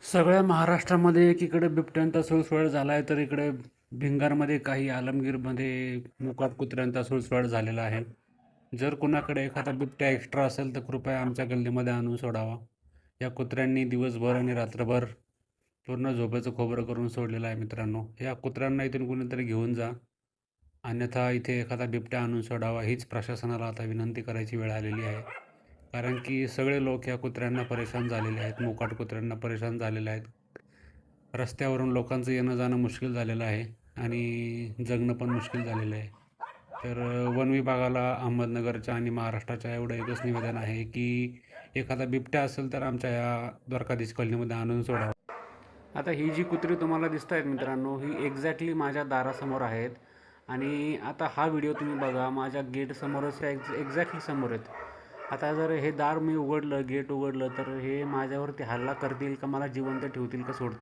सगळ्या महाराष्ट्रामध्ये एकीकडे बिबट्यांचा सुळसुळाट झाला आहे, तर इकडे भिंगारमध्ये काही आलमगीरमध्ये मोकाट कुत्र्यांचा सुळसुळाट झालेला आहे. जर कुणाकडे एखादा बिबट्या एक्स्ट्रा असेल तर कृपया आमच्या गल्लीमध्ये आणून सोडावा. या कुत्र्यांनी दिवसभर आणि रात्रभर पूर्ण झोपेचं खोबरं करून सोडलेलं आहे मित्रांनो. या कुत्र्यांना इथून कुणीतरी घेऊन जा, अन्यथा इथे एखादा बिबट्या आणून सोडावा हीच प्रशासनाला आता विनंती करायची वेळ आलेली आहे. कारण की सगळे लोक या कुत्र्यांना परेशान झालेले आहेत, मोकाट कुत्र्यांना परेशान झालेले आहेत. रस्त्यावरून लोकांचं येणं जाणं मुश्किल झालेलं आहे आणि जगणं पण मुश्किल झालेलं आहे. तर वन विभागाला अहमदनगरच्या आणि महाराष्ट्राच्या एवढं एकच निवेदन आहे की एखादा बिबट्या असेल तर आमच्या या द्वारकाधीश कॉलनीमध्ये आणून सोडावा. आता ही जी कुत्री तुम्हाला दिसत आहेत मित्रांनो, ही एक्झॅक्टली माझ्या दारासमोर आहेत. आणि आता हा व्हिडिओ तुम्ही बघा, माझ्या गेटसमोरच एक्झॅक्टली समोर आहेत. आता जर हे दार मी उघडलं, गेट उघडलं, तर हे माझ्यावरती हल्ला करतील का मला जिवंत ठेवतील का सोडतील.